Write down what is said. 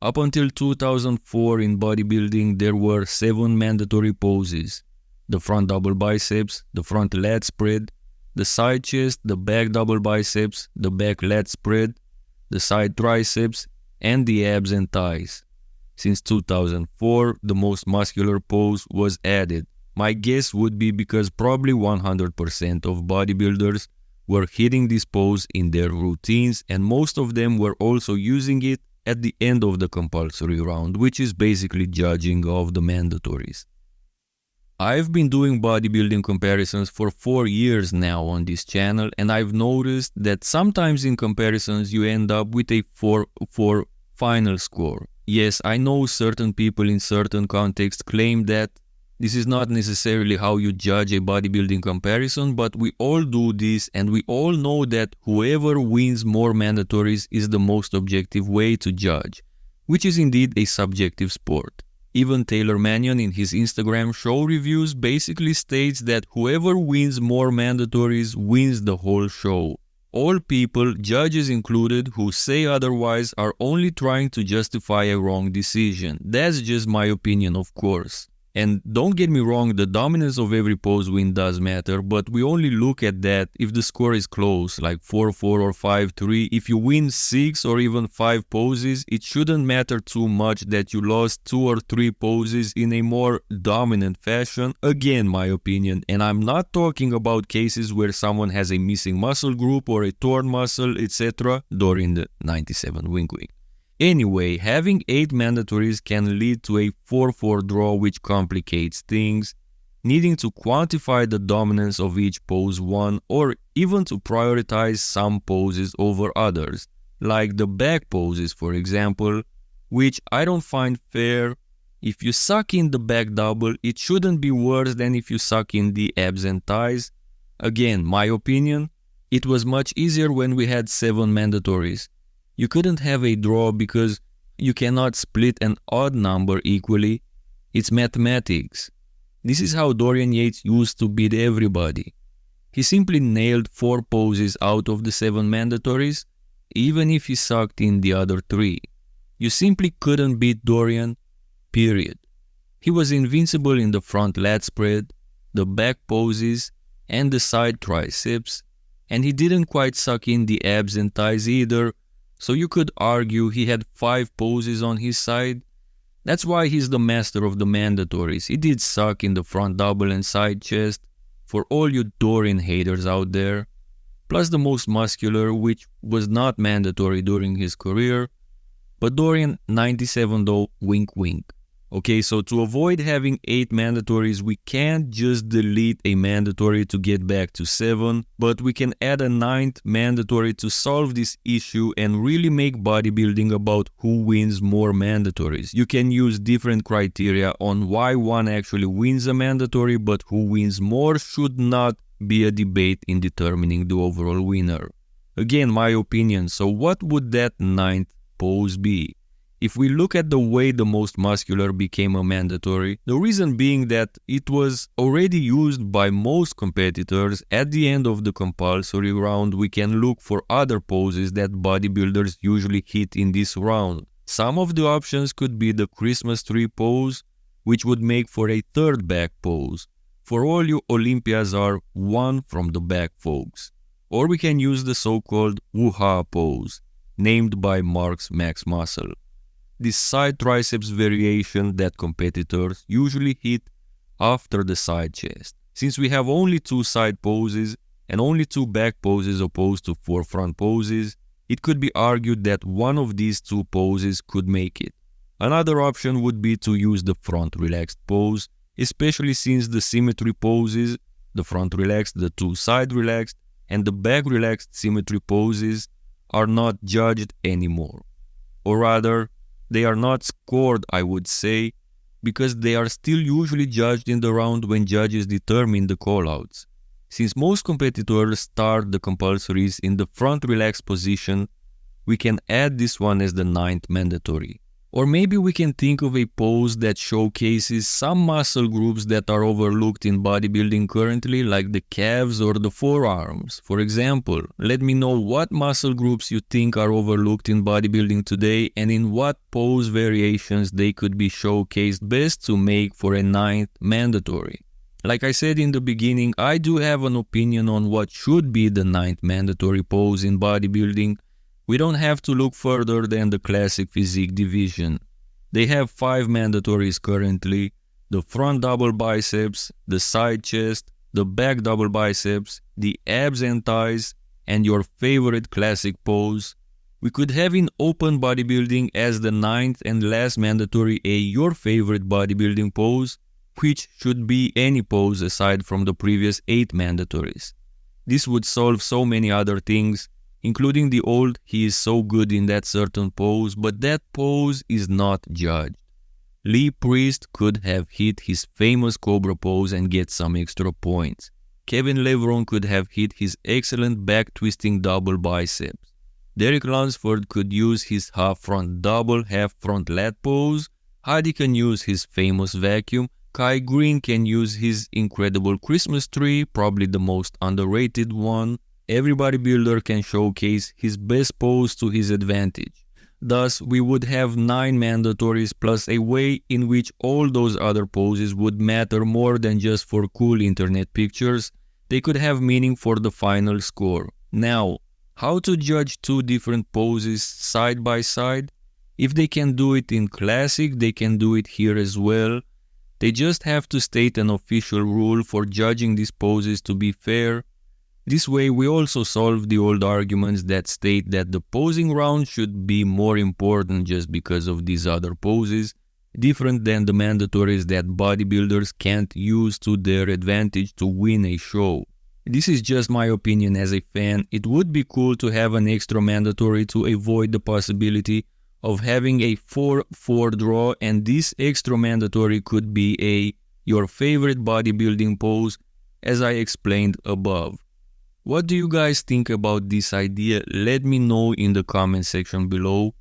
Up until 2004 in bodybuilding, there were 7 mandatory poses: the front double biceps, the front lat spread, the side chest, the back double biceps, the back lat spread, the side triceps, and the abs and thighs. Since 2004, the most muscular pose was added. My guess would be because probably 100% of bodybuilders were hitting this pose in their routines, and most of them were also using it at the end of the compulsory round, which is basically judging of the mandatories. I've been doing bodybuilding comparisons for 4 years now on this channel, and I've noticed that sometimes in comparisons you end up with a 4 final score. Yes, I know certain people in certain contexts claim that this is not necessarily how you judge a bodybuilding comparison, but we all do this, and we all know that whoever wins more mandatories is the most objective way to judge, which is indeed a subjective sport. Even Taylor Mannion in his Instagram show reviews basically states that whoever wins more mandatories wins the whole show. All people, judges included, who say otherwise are only trying to justify a wrong decision. That's just my opinion, of course. And don't get me wrong, the dominance of every pose win does matter, but we only look at that if the score is close, like 4-4 or 5-3. If you win 6 or even 5 poses, it shouldn't matter too much that you lost 2 or 3 poses in a more dominant fashion. Again, my opinion, and I'm not talking about cases where someone has a missing muscle group or a torn muscle, etc. Dorian the 97 wink wink. Anyway, having 8 mandatories can lead to a 4-4 draw, which complicates things, needing to quantify the dominance of each pose won, or even to prioritize some poses over others, like the back poses for example, which I don't find fair. If you suck in the back double, it shouldn't be worse than if you suck in the abs and thighs. Again, my opinion, it was much easier when we had 7 mandatories. You couldn't have a draw because you cannot split an odd number equally. It's mathematics. This is how Dorian Yates used to beat everybody. He simply nailed 4 poses out of the 7 mandatories, even if he sucked in the other 3. You simply couldn't beat Dorian, period. He was invincible in the front lat spread, the back poses, and the side triceps, and he didn't quite suck in the abs and thighs either. So you could argue he had 5 poses on his side. That's why he's the master of the mandatories. He did suck in the front double and side chest, for all you Dorian haters out there. Plus the most muscular, which was not mandatory during his career. But Dorian 97 though, wink wink. Okay, so to avoid having 8 mandatories, we can't just delete a mandatory to get back to 7, but we can add a 9th mandatory to solve this issue and really make bodybuilding about who wins more mandatories. You can use different criteria on why one actually wins a mandatory, but who wins more should not be a debate in determining the overall winner. Again, my opinion, so what would that 9th pose be? If we look at the way the most muscular became a mandatory, the reason being that it was already used by most competitors at the end of the compulsory round, we can look for other poses that bodybuilders usually hit in this round. Some of the options could be the Christmas tree pose, which would make for a 3rd back pose. For all you Olympias are 1 from the back folks. Or we can use the so-called woo-ha pose, named by Mark's Max Muscle. This side triceps variation that competitors usually hit after the side chest. Since we have only 2 side poses and only 2 back poses opposed to 4 front poses, it could be argued that one of these 2 poses could make it. Another option would be to use the front relaxed pose, especially since the symmetry poses, the front relaxed, the 2 side relaxed, and the back relaxed symmetry poses are not judged anymore. Or rather, they are not scored, I would say, because they are still usually judged in the round when judges determine the callouts. Since most competitors start the compulsories in the front relaxed position, we can add this one as the 9th mandatory. Or maybe we can think of a pose that showcases some muscle groups that are overlooked in bodybuilding currently, like the calves or the forearms. For example, let me know what muscle groups you think are overlooked in bodybuilding today and in what pose variations they could be showcased best to make for a 9th mandatory. Like I said in the beginning, I do have an opinion on what should be the 9th mandatory pose in bodybuilding. We don't have to look further than the classic physique division. They have 5 mandatories currently: the front double biceps, the side chest, the back double biceps, the abs and thighs, and your favorite classic pose. We could have in open bodybuilding as the 9th and last mandatory your favorite bodybuilding pose, which should be any pose aside from the previous 8 mandatories. This would solve so many other things, including the old "he is so good in that certain pose, but that pose is not judged." Lee Priest could have hit his famous Cobra pose and get some extra points. Kevin Levron could have hit his excellent back twisting double biceps. Derek Lunsford could use his half front double, half front lat pose. Hadi can use his famous vacuum. Kai Green can use his incredible Christmas tree, probably the most underrated one. Every bodybuilder can showcase his best pose to his advantage. Thus, we would have 9 mandatories plus a way in which all those other poses would matter more than just for cool internet pictures. They could have meaning for the final score. Now, how to judge 2 different poses side by side? If they can do it in Classic, they can do it here as well. They just have to state an official rule for judging these poses to be fair. This way we also solve the old arguments that state that the posing round should be more important just because of these other poses, different than the mandatories that bodybuilders can't use to their advantage to win a show. This is just my opinion as a fan. It would be cool to have an extra mandatory to avoid the possibility of having a 4-4 draw, and this extra mandatory could be your favorite bodybuilding pose, as I explained above. What do you guys think about this idea? Let me know in the comment section below.